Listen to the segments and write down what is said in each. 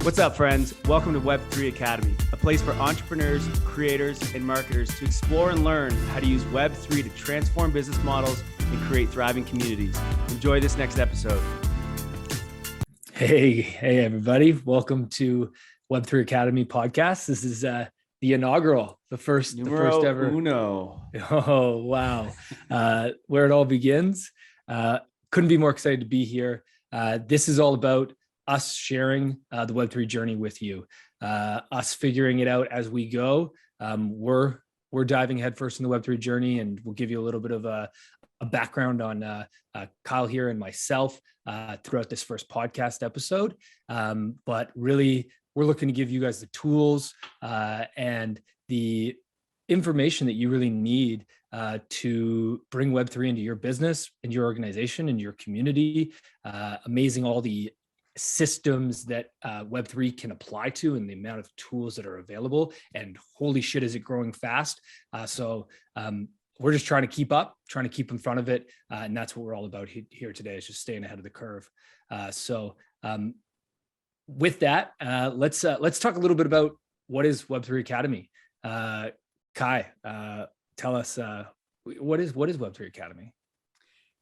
What's up, friends? Welcome to Web3 Academy, a place for entrepreneurs, creators, and marketers to explore and learn how to use Web3 to transform business models and create thriving communities. Enjoy this next episode. Hey, everybody. Welcome to Web3 Academy podcast. This is the inaugural, the first ever. Uno. Oh, wow. Where it all begins. Couldn't be more excited to be here. This is all about us sharing the Web3 journey with you, us figuring it out as we go. We're diving headfirst in the Web3 journey, and we'll give you a little bit of a background on Kyle here and myself throughout this first podcast episode. But really, we're looking to give you guys the tools and the information that you really need to bring Web3 into your business and your organization and your community. Amazing all the systems that Web3 can apply to and the amount of tools that are available, and holy shit, is it growing fast. So we're just trying to keep up, trying to keep in front of it. And that's what we're all about here today, is just staying ahead of the curve. So with that, let's talk a little bit about what is Web3 Academy. Kai, tell us what is Web3 Academy?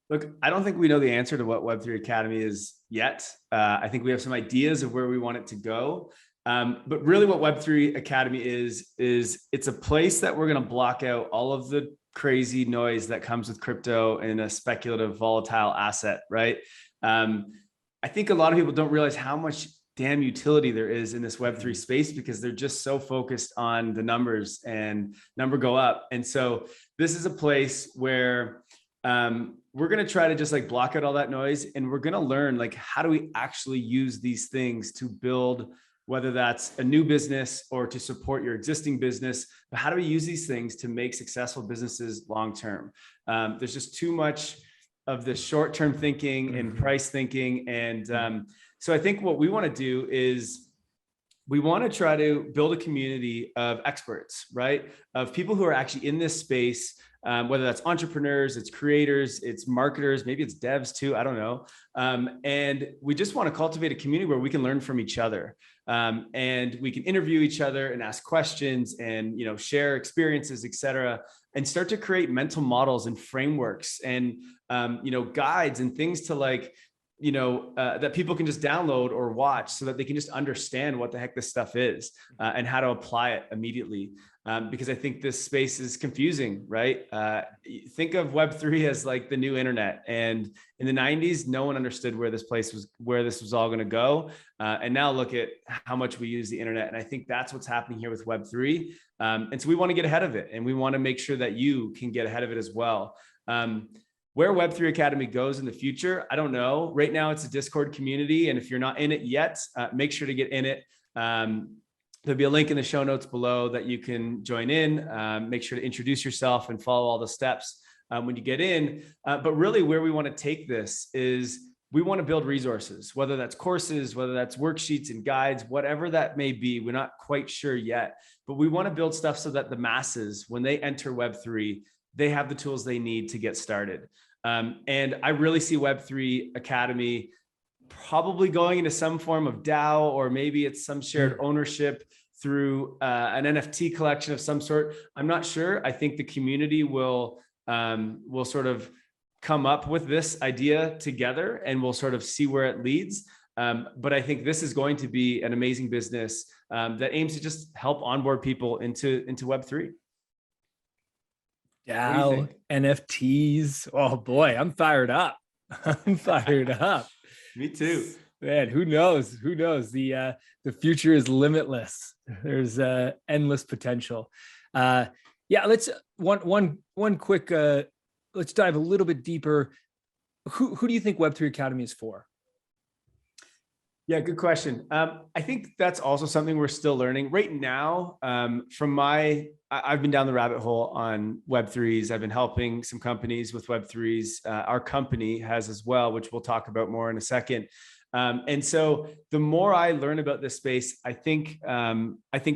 Look, I don't think we know the answer to what Web3 Academy is yet. I think we have some ideas of where we want it to go. But really what Web3 Academy is it's a place that we're going to block out all of the crazy noise that comes with crypto and a speculative volatile asset, right? I think a lot of people don't realize how much damn utility there is in this Web3 space, because they're just so focused on the numbers and number go up. And so this is a place where we're going to try to just like block out all that noise, and we're going to learn like, how do we actually use these things to build, whether that's a new business or to support your existing business, but how do we use these things to make successful businesses long-term? There's just too much of the short-term thinking and price thinking. And so I think what we want to do is we want to try to build a community of experts, right? Of people who are actually in this space, whether that's entrepreneurs, it's creators, it's marketers, maybe it's devs too, I don't know. And we just want to cultivate a community where we can learn from each other. And we can interview each other and ask questions and, share experiences, et cetera, and start to create mental models and frameworks and, guides and things to like, that people can just download or watch so that they can just understand what the heck this stuff is and how to apply it immediately. Because I think this space is confusing, right? Think of Web3 as like the new internet. And in the 90s, no one understood where this was all going to go. And now look at how much we use the internet. And I think that's what's happening here with Web3. And so we want to get ahead of it, and we want to make sure that you can get ahead of it as well. Where Web3 Academy goes in the future, I don't know. Right now, it's a Discord community. And if you're not in it yet, make sure to get in it. There'll be a link in the show notes below that you can join in. Make sure to introduce yourself and follow all the steps when you get in. But really where we want to take this is we want to build resources, whether that's courses, whether that's worksheets and guides, whatever that may be. We're not quite sure yet, but we want to build stuff so that the masses, when they enter Web3, they have the tools they need to get started. And I really see Web3 Academy probably going into some form of DAO, or maybe it's some shared ownership through an NFT collection of some sort. I'm not sure. I think the community will sort of come up with this idea together, and we'll sort of see where it leads. But I think this is going to be an amazing business that aims to just help onboard people into Web3. DAO, NFTs. Oh boy, I'm fired up. I'm fired up. Me too. Man, who knows? Who knows? The future is limitless. There's endless potential. Let's one quick. Let's dive a little bit deeper. Who do you think Web3 Academy is for? Yeah, good question. I think that's also something we're still learning right now. I've been down the rabbit hole on Web3s. I've been helping some companies with Web3s. Our company has as well, which we'll talk about more in a second. And so the more I learn about this space, I think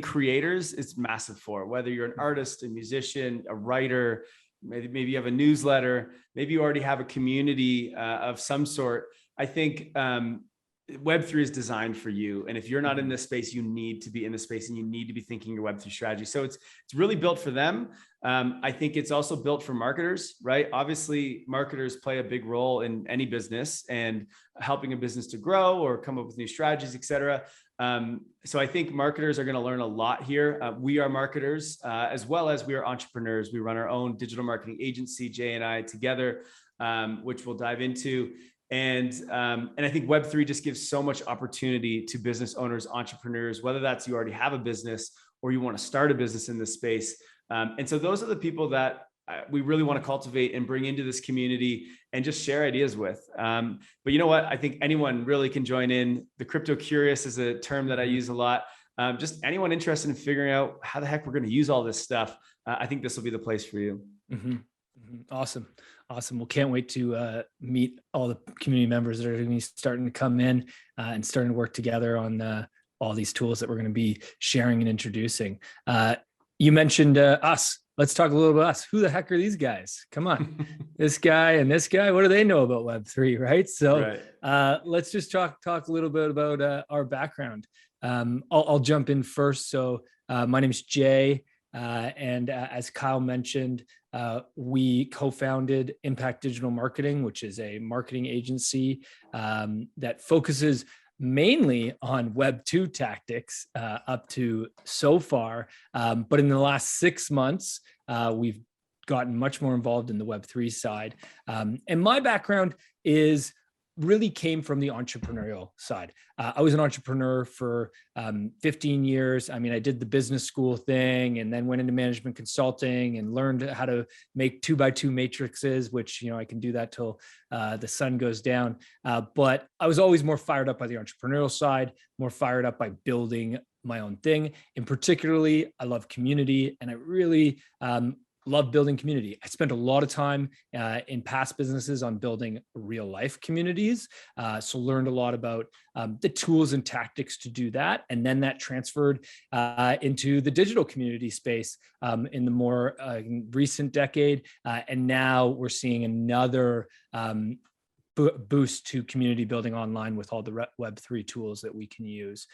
creators is massive for, whether you're an artist, a musician, a writer, maybe you have a newsletter, maybe you already have a community of some sort. I think Web3 is designed for you. And if you're not in this space, you need to be in this space and you need to be thinking your Web3 strategy. So it's really built for them. I think it's also built for marketers, right? Obviously, marketers play a big role in any business and helping a business to grow or come up with new strategies, et cetera. So I think marketers are going to learn a lot here. We are marketers as well as we are entrepreneurs. We run our own digital marketing agency, Jay and I together, which we'll dive into. And I think Web3 just gives so much opportunity to business owners, entrepreneurs, whether that's you already have a business or you want to start a business in this space. And so those are the people that we really want to cultivate and bring into this community and just share ideas with. But you know what? I think anyone really can join in. The crypto curious is a term that I use a lot. Just anyone interested in figuring out how the heck we're going to use all this stuff. I think this will be the place for you. Mm-hmm. Mm-hmm. Awesome. Well, can't wait to meet all the community members that are going to be starting to come in and starting to work together on all these tools that we're going to be sharing and introducing. You mentioned us. Let's talk a little about us. Who the heck are these guys? Come on, this guy and this guy. What do they know about Web3, right? So let's just talk a little bit about our background. I'll jump in first. So my name is Jay. And as Kyle mentioned, we co-founded Impact Digital Marketing, which is a marketing agency that focuses mainly on Web2 tactics up to so far. But in the last 6 months, we've gotten much more involved in the Web3 side. And my background really came from the entrepreneurial side. I was an entrepreneur for 15 years. I mean, I did the business school thing and then went into management consulting and learned how to make 2x2 matrices, which, I can do that till the sun goes down. But I was always more fired up by the entrepreneurial side, more fired up by building my own thing. And particularly, I love community and I really love building community. I spent a lot of time in past businesses on building real life communities. So learned a lot about the tools and tactics to do that. And then that transferred into the digital community space in the more recent decade. And now we're seeing another boost to community building online with all the Web3 tools that we can use.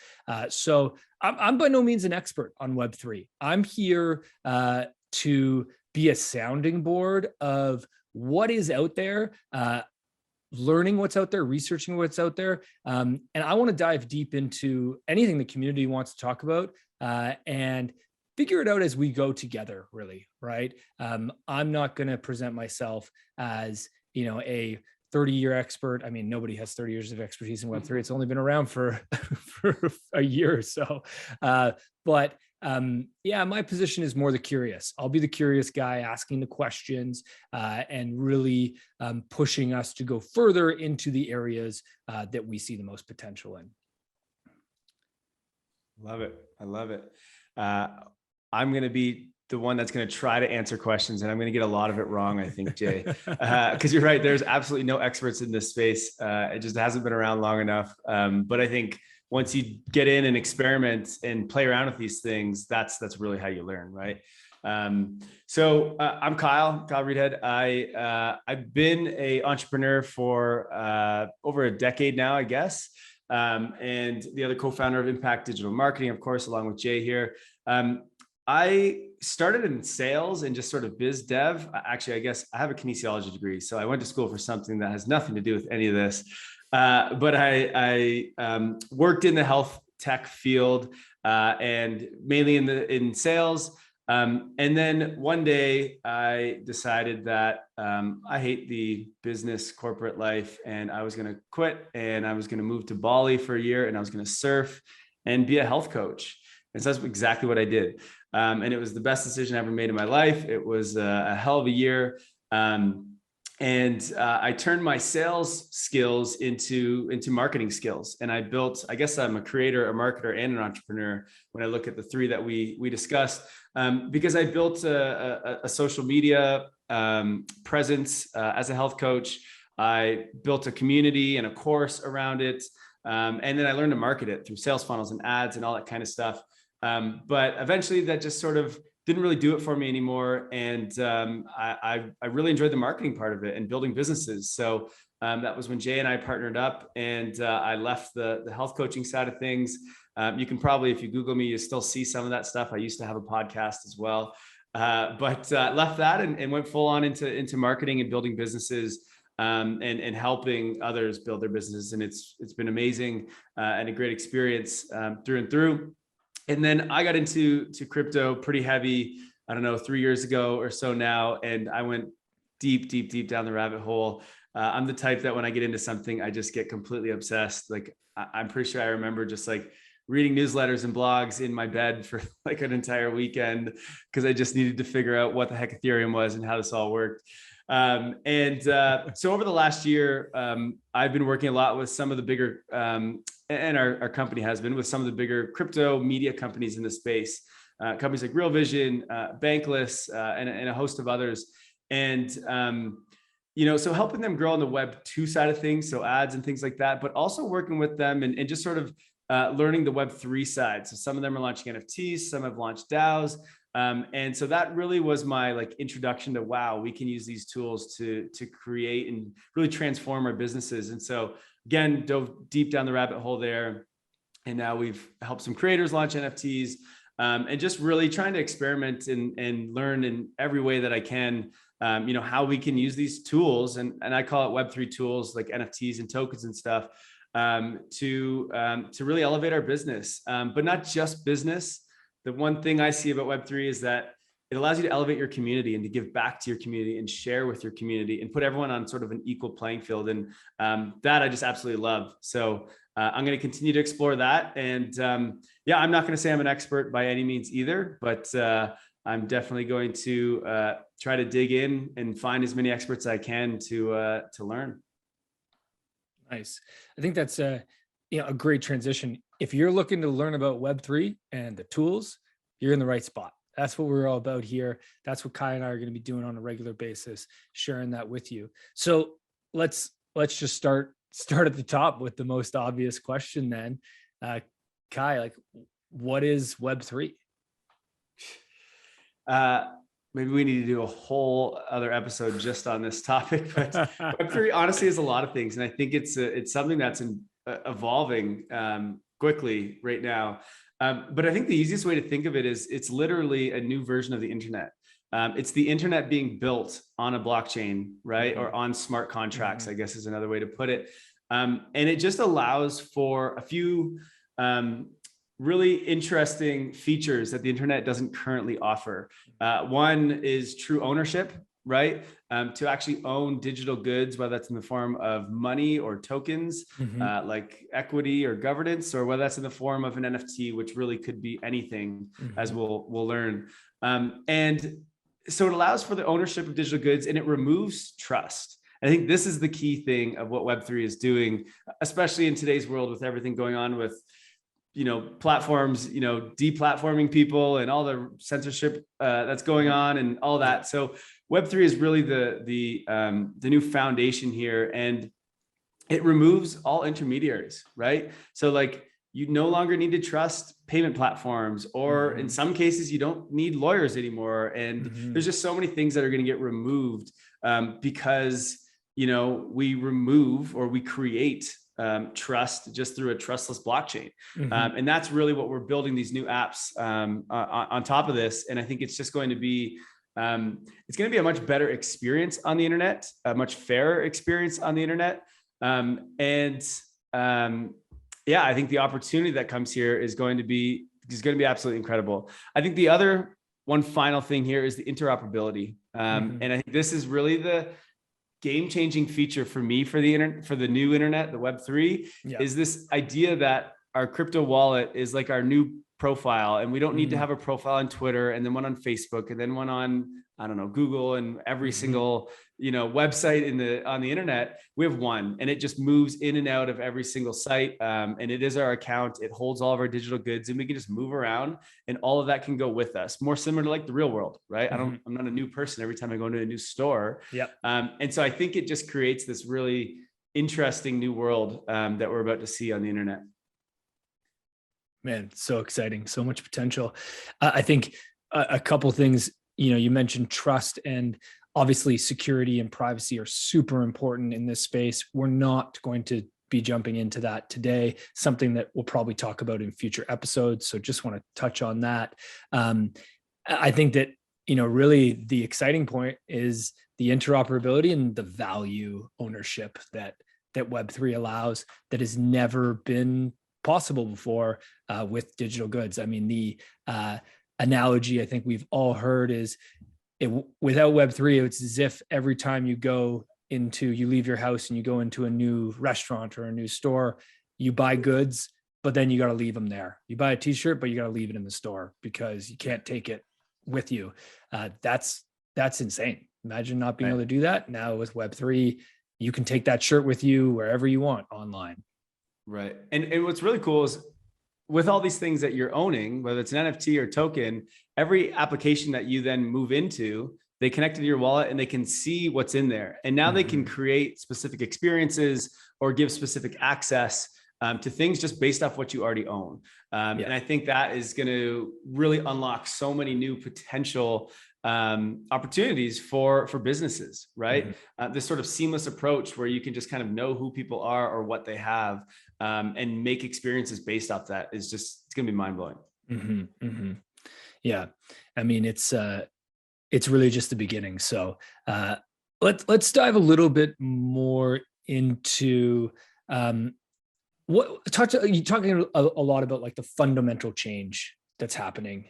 So I'm by no means an expert on Web3. I'm here to be a sounding board of what is out there, learning what's out there, researching what's out there. And I want to dive deep into anything the community wants to talk about and figure it out as we go together, really, right? I'm not going to present myself as, a 30-year expert. I mean, nobody has 30 years of expertise in Web3. It's only been around for a year or so. But my position is more the curious. I'll be the curious guy asking the questions and really pushing us to go further into the areas that we see the most potential in. Love it. I love it. I'm going to be the one that's going to try to answer questions, and I'm going to get a lot of it wrong, I think, Jay, because you're right. There's absolutely no experts in this space. It just hasn't been around long enough. But I think once you get in and experiment and play around with these things, that's really how you learn, right? So I'm Kyle Reedhead. I've been an entrepreneur for over a decade now, I guess. And the other co-founder of Impact Digital Marketing, of course, along with Jay here. I started in sales and just sort of biz dev. Actually, I guess I have a kinesiology degree, so I went to school for something that has nothing to do with any of this. But I worked in the health tech field and mainly in sales. And then one day I decided that I hate the business corporate life and I was going to quit and I was going to move to Bali for a year and I was going to surf and be a health coach. And so that's exactly what I did. And it was the best decision I ever made in my life. It was a hell of a year. And I turned my sales skills into marketing skills. And I built, I guess I'm a creator, a marketer, and an entrepreneur when I look at the three that we discussed, because I built a social media presence as a health coach. I built a community and a course around it. And then I learned to market it through sales funnels and ads and all that kind of stuff. But eventually that just sort of didn't really do it for me anymore. And I really enjoyed the marketing part of it and building businesses. So that was when Jay and I partnered up, and I left the health coaching side of things. You can probably, if you Google me, you still see some of that stuff. I used to have a podcast as well, but left that and went full on into marketing and building businesses, and helping others build their businesses. And it's been amazing and a great experience through and through. And then I got into crypto pretty heavy, I don't know, 3 years ago or so now. And I went deep down the rabbit hole. I'm the type that when I get into something, I just get completely obsessed. Like I'm pretty sure I remember just like reading newsletters and blogs in my bed for like an entire weekend, because I just needed to figure out what the heck Ethereum was and how this all worked. So over the last year, I've been working a lot with some of the bigger, and our company has been with some of the bigger crypto media companies in the space, companies like Real Vision, Bankless, and a host of others. And, so helping them grow on the Web2 side of things, so ads and things like that, but also working with them and just sort of learning the Web3 side. So some of them are launching NFTs, some have launched DAOs. And so that really was my like introduction to, wow, we can use these tools to create and really transform our businesses. And so again, dove deep down the rabbit hole there. And now we've helped some creators launch NFTs, and just really trying to experiment and learn in every way that I can, how we can use these tools. And I call it Web3 tools, like NFTs and tokens and stuff, to really elevate our business, but not just business. The one thing I see about Web3 is that it allows you to elevate your community and to give back to your community and share with your community and put everyone on sort of an equal playing field. And that I just absolutely love. So I'm going to continue to explore that. And I'm not going to say I'm an expert by any means either, but I'm definitely going to try to dig in and find as many experts as I can to learn. Nice. I think that's a great transition. If you're looking to learn about Web3 and the tools, you're in the right spot. That's what we're all about here. That's what Kai and I are going to be doing on a regular basis, sharing that with you. So let's just start at the top with the most obvious question then. Kai, like, what is Web3? Maybe we need to do a whole other episode just on this topic, but Web3 honestly is a lot of things. And I think it's something that's evolving quickly right now. But I think the easiest way to think of it is it's literally a new version of the internet. It's the internet being built on a blockchain, right? Or on smart contracts, I guess is another way to put it. And it just allows for a few really interesting features that the internet doesn't currently offer. One is true ownership, right? To actually own digital goods, whether that's in the form of money or tokens, like equity or governance, or whether that's in the form of an NFT, which really could be anything, as we'll learn. And so it allows for the ownership of digital goods, and it removes trust. I think this is the key thing of what Web3 is doing, especially in today's world with everything going on with platforms, deplatforming people and all the censorship that's going on and all that. So Web3 is really the new foundation here, and it removes all intermediaries, right? So like you no longer need to trust payment platforms, or in some cases you don't need lawyers anymore. And there's just so many things that are going to get removed because we remove or we create trust just through a trustless blockchain. And that's really what we're building these new apps on top of this. And I think it's just going to be, it's going to be a much better experience on the internet, a much fairer experience on the internet. I think the opportunity that comes here is going to be absolutely incredible. I think the other one final thing here is the interoperability. And I think this is really the game-changing feature for me for the new internet, the Web3, is this idea that our crypto wallet is like our new profile, and we don't need to have a profile on Twitter and then one on Facebook and then one on, I don't know, Google and every single, website on the internet. We have one, and it just moves in and out of every single site. And it is our account. It holds all of our digital goods, and we can just move around, and all of that can go with us. More similar to like the real world, right? I'm not a new person every time I go into a new store. And so I think it just creates this really interesting new world that we're about to see on the internet. Man, so exciting. So much potential. I think a couple things. You mentioned trust, and obviously security and privacy are super important in this space. We're not going to be jumping into that today, something that we'll probably talk about in future episodes. So just want to touch on that. I think that, really the exciting point is the interoperability and the value ownership that Web3 allows, that has never been possible before with digital goods. I mean, the analogy I think we've all heard is, without Web3, it's as if every time you leave your house and you go into a new restaurant or a new store, you buy goods, but then you got to leave them there. You buy a t-shirt, but you got to leave it in the store because you can't take it with you. That's insane. Imagine not being able to do that. Now with Web3, you can take that shirt with you wherever you want online. Right. And what's really cool is, with all these things that you're owning, whether it's an NFT or token, every application that you then move into, they connect to your wallet and they can see what's in there. And now they can create specific experiences or give specific access to things just based off what you already own. And I think that is going to really unlock so many new potential opportunities for businesses, right? This sort of seamless approach where you can just kind of know who people are or what they have, and make experiences based off that it's going to be mind blowing. Yeah. I mean, it's really just the beginning. So let's dive a little bit more into you're talking a lot about, like, the fundamental change that's happening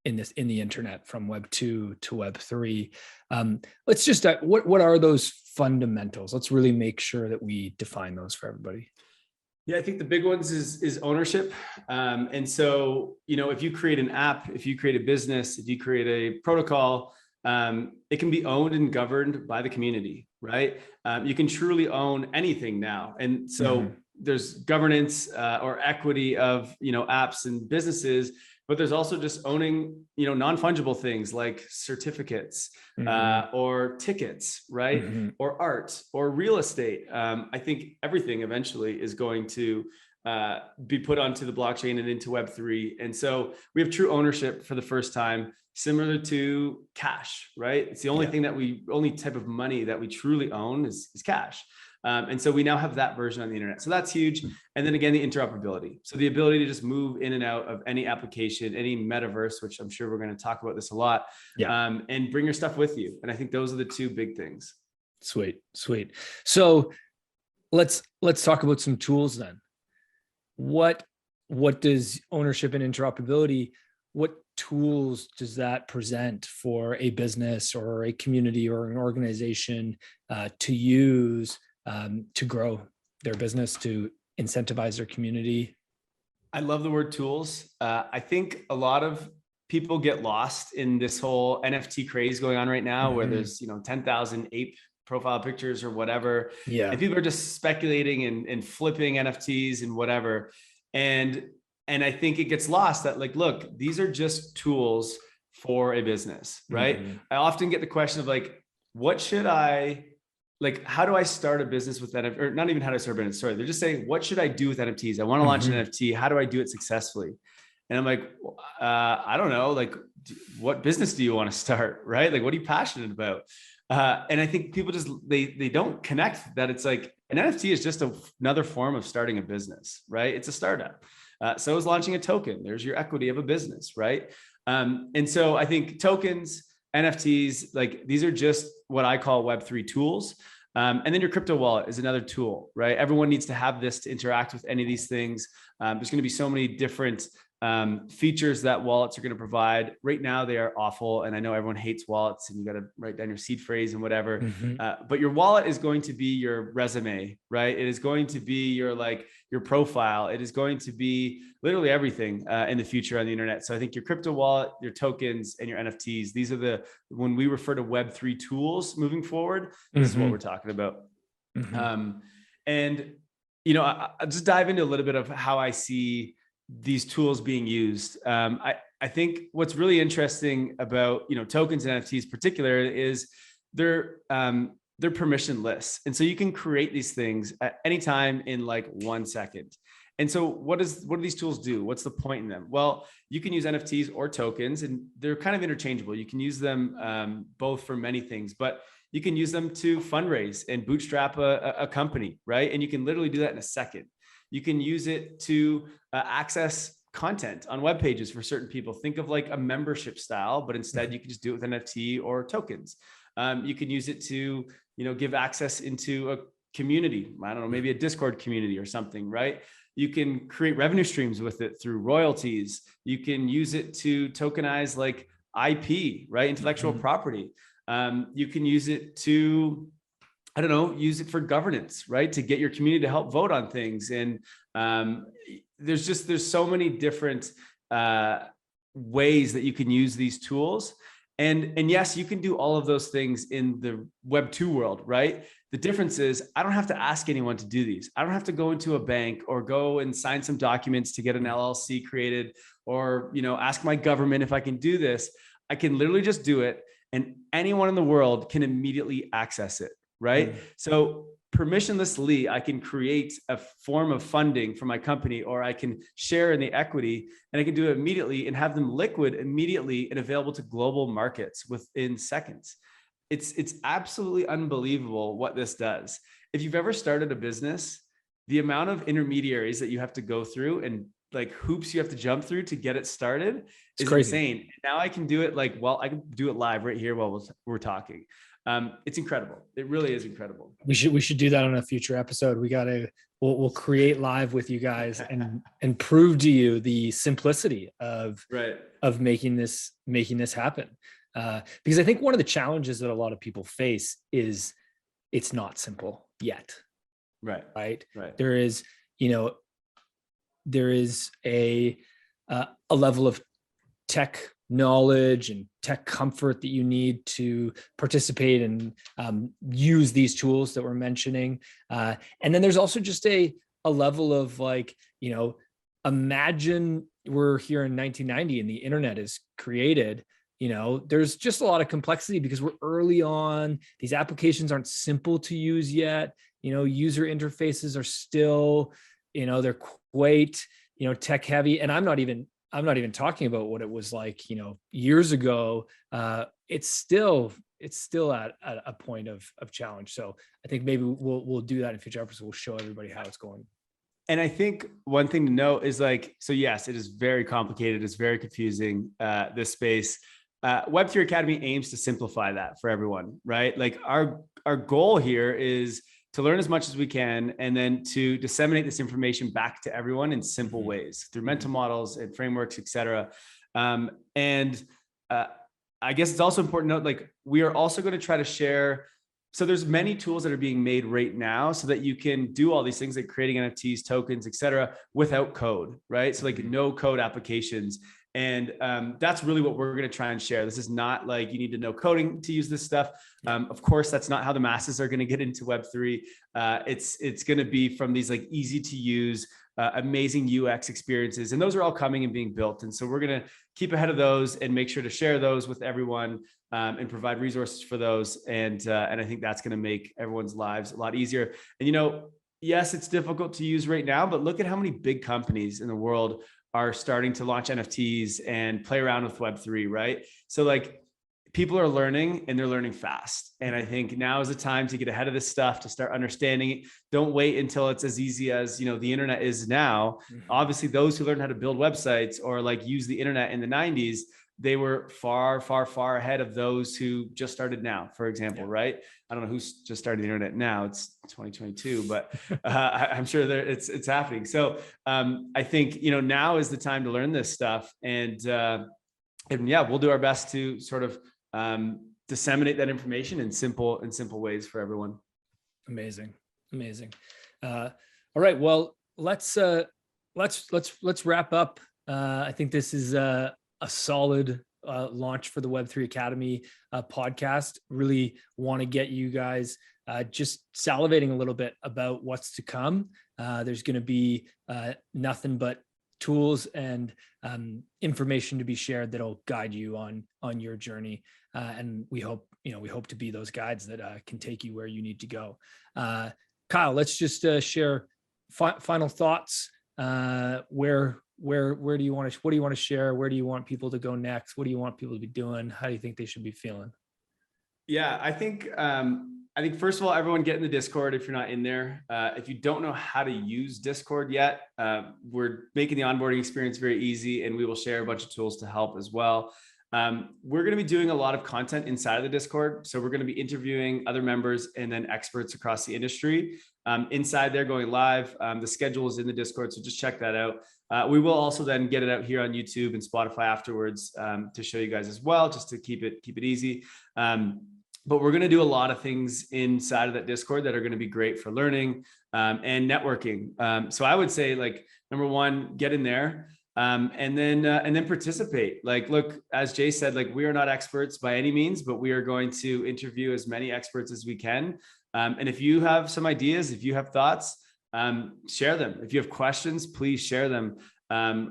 in the internet from Web 2 to Web 3. Let's just what are those fundamentals? Let's really make sure that we define those for everybody. Yeah, I think the big ones is ownership. And so, if you create an app, if you create a business, if you create a protocol, it can be owned and governed by the community, right? You can truly own anything now. And so there's governance or equity of, apps and businesses, but there's also just owning, non-fungible things like certificates or tickets, right? Or art or real estate. I think everything eventually is going to be put onto the blockchain and into Web3. And so we have true ownership for the first time, similar to cash, right? It's the only only type of money that we truly own is cash. And so we now have that version on the internet. So that's huge. And then again, the interoperability. So the ability to just move in and out of any application, any metaverse, which I'm sure we're going to talk about this a lot, and bring your stuff with you. And I think those are the two big things. Sweet. So let's talk about some tools then. What does ownership and interoperability, what tools does that present for a business or a community or an organization to use to grow their business, to incentivize their community? I love the word tools. I think a lot of people get lost in this whole NFT craze going on right now, where there's 10,000 ape profile pictures or whatever. Yeah. And people are just speculating and flipping NFTs and whatever. And I think it gets lost that, like, look, these are just tools for a business, right? I often get the question of, like, how do I start a business with that? Or not even how do I start a business? Sorry. They're just saying, what should I do with NFTs? I want to launch an NFT. How do I do it successfully? And I'm like, I don't know. Like, what business do you want to start? Right? Like, what are you passionate about? And I think people just, they don't connect that it's like an NFT is just another form of starting a business, right? It's a startup. So is launching a token. There's your equity of a business, right? And so I think tokens, NFTs, like, these are just what I call Web3 tools. And then your crypto wallet is another tool, right? Everyone needs to have this to interact with any of these things. There's going to be so many different features that wallets are going to provide. Right now, they are awful. And I know everyone hates wallets and you got to write down your seed phrase and whatever. But your wallet is going to be your resume, right? It is going to be your profile. It is going to be literally everything in the future on the internet. So I think your crypto wallet, your tokens, and your NFTs, these are when we refer to Web3 tools moving forward, this is what we're talking about. And, I'll just dive into a little bit of how I see these tools being used. I think what's really interesting about, tokens and NFTs particularly is they're permissionless. And so you can create these things at any time in like 1 second. And so what do these tools do? What's the point in them? Well, you can use NFTs or tokens, and they're kind of interchangeable. You can use them both for many things, but you can use them to fundraise and bootstrap a company, right? And you can literally do that in a second. You can use it to access content on web pages for certain people. Think of like a membership style, but instead you can just do it with NFT or tokens. You can use it to, give access into a community. I don't know, maybe a Discord community or something, right? You can create revenue streams with it through royalties. You can use it to tokenize like IP, right? Intellectual property. You can use it to, I don't know, use it for governance, right? To get your community to help vote on things. And there's so many different ways that you can use these tools. And yes, you can do all of those things in the Web 2 world, right? The difference is I don't have to ask anyone to do these. I don't have to go into a bank or go and sign some documents to get an LLC created, or, ask my government if I can do this. I can literally just do it, and anyone in the world can immediately access it, right? So permissionlessly, I can create a form of funding for my company, or I can share in the equity, and I can do it immediately and have them liquid immediately and available to global markets within seconds. It's absolutely unbelievable what this does. If you've ever started a business, the amount of intermediaries that you have to go through and like hoops you have to jump through to get it started is crazy. Insane. Now I can do it I can do it live right here while we're talking. It's incredible. It really is incredible. We should do that on a future episode. We'll create live with you guys and prove to you the simplicity of making this happen. Because I think one of the challenges that a lot of people face is it's not simple yet. Right. There is, there is a level of tech knowledge and tech comfort that you need to participate and use these tools that we're mentioning. And then there's also just a level of imagine we're here in 1990 and the internet is created. There's just a lot of complexity because we're early on. These applications aren't simple to use yet. User interfaces are still, they're quite, tech heavy. And I'm not even talking about what it was like, years ago. It's still at a point of challenge. So I think maybe we'll do that in future episodes. We'll show everybody how it's going. And I think one thing to note is so yes, it is very complicated. It's very confusing, this space. Web3 Academy aims to simplify that for everyone, right? Like our goal here is to learn as much as we can, and then to disseminate this information back to everyone in simple ways through mental models and frameworks, et cetera. And I guess it's also important to note, we are also going to try to share. So there's many tools that are being made right now so that you can do all these things like creating NFTs, tokens, et cetera, without code, right? So no code applications. And that's really what we're going to try and share. This is not like you need to know coding to use this stuff. Of course, that's not how the masses are going to get into Web3. It's going to be from these easy to use, amazing UX experiences. And those are all coming and being built. And so we're going to keep ahead of those and make sure to share those with everyone, and provide resources for those. And I think that's going to make everyone's lives a lot easier. And, yes, it's difficult to use right now, but look at how many big companies in the world are starting to launch NFTs and play around with Web3, right? So people are learning, and they're learning fast. And I think now is the time to get ahead of this stuff, to start understanding it. Don't wait until it's as easy as, the internet is now. Obviously, those who learned how to build websites or use the internet in the 90s, they were far, far, far ahead of those who just started now, for example, right? I don't know who's just started the internet now. It's 2022, but I'm sure it's happening. So I think, now is the time to learn this stuff. And yeah, we'll do our best to sort of disseminate that information in simple ways for everyone. Amazing. All right. Well, let's wrap up. I think this is a solid launch for the Web3 Academy podcast. Really want to get you guys just salivating a little bit about what's to come. There's going to be nothing but tools and information to be shared that'll guide you on your journey. And we hope to be those guides that can take you where you need to go. Kyle, let's just share final thoughts where do you want to, what do you want to share? Where do you want people to go next? What do you want people to be doing? How do you think they should be feeling? Yeah, I think first of all, everyone get in the Discord if you're not in there. If you don't know how to use Discord yet, we're making the onboarding experience very easy, and we will share a bunch of tools to help as well. We're going to be doing a lot of content inside of the Discord. So we're going to be interviewing other members and then experts across the industry inside there, going live. The schedule is in the Discord, so just check that out. We will also then get it out here on YouTube and Spotify afterwards to show you guys as well, just to keep it easy. But we're going to do a lot of things inside of that Discord that are going to be great for learning and networking. So I would say, like, number one, get in there. And then participate. Like, look, as Jay said, like, we are not experts by any means, but we are going to interview as many experts as we can. And if you have some ideas, if you have thoughts, share them. If you have questions, please share them.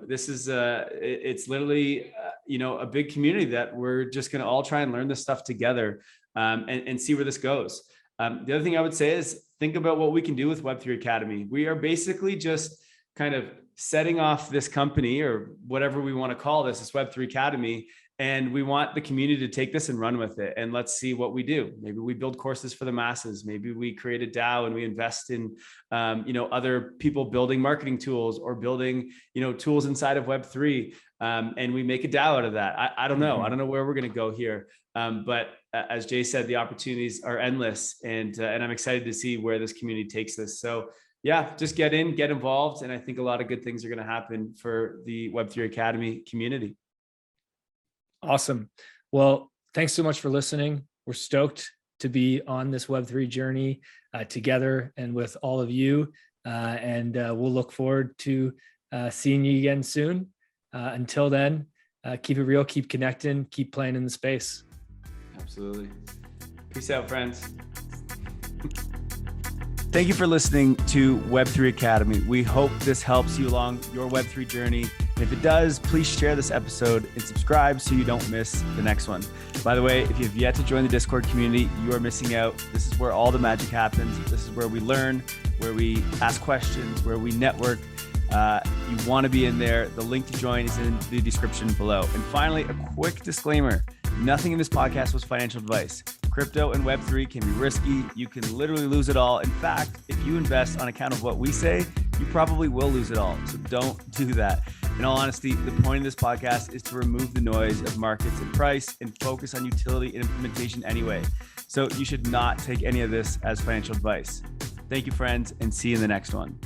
This is it's literally, a big community that we're just going to all try and learn this stuff together and see where this goes. The other thing I would say is think about what we can do with Web3 Academy. We are basically just kind of setting off this company, or whatever we want to call this Web3 Academy. And we want the community to take this and run with it. And let's see what we do. Maybe we build courses for the masses. Maybe we create a DAO and we invest in, other people building marketing tools, or building, tools inside of Web3. And we make a DAO out of that. I don't know. I don't know where we're going to go here. But as Jay said, the opportunities are endless, and I'm excited to see where this community takes this. So yeah, just get in, get involved. And I think a lot of good things are going to happen for the Web3 Academy community. Awesome. Well, thanks so much for listening. We're stoked to be on this Web3 journey together and with all of you. And we'll look forward to seeing you again soon. Until then, keep it real, keep connecting, keep playing in the space. Absolutely. Peace out, friends. Thank you for listening to Web3 Academy. We hope this helps you along your Web3 journey. And if it does, please share this episode and subscribe so you don't miss the next one. By the way, if you've yet to join the Discord community, you are missing out. This is where all the magic happens. This is where we learn, where we ask questions, where we network. You want to be in there. The link to join is in the description below. And finally, a quick disclaimer. Nothing in this podcast was financial advice. Crypto and Web3 can be risky. You can literally lose it all. In fact, if you invest on account of what we say, you probably will lose it all. So don't do that. In all honesty, the point of this podcast is to remove the noise of markets and price and focus on utility and implementation anyway. So you should not take any of this as financial advice. Thank you, friends, and see you in the next one.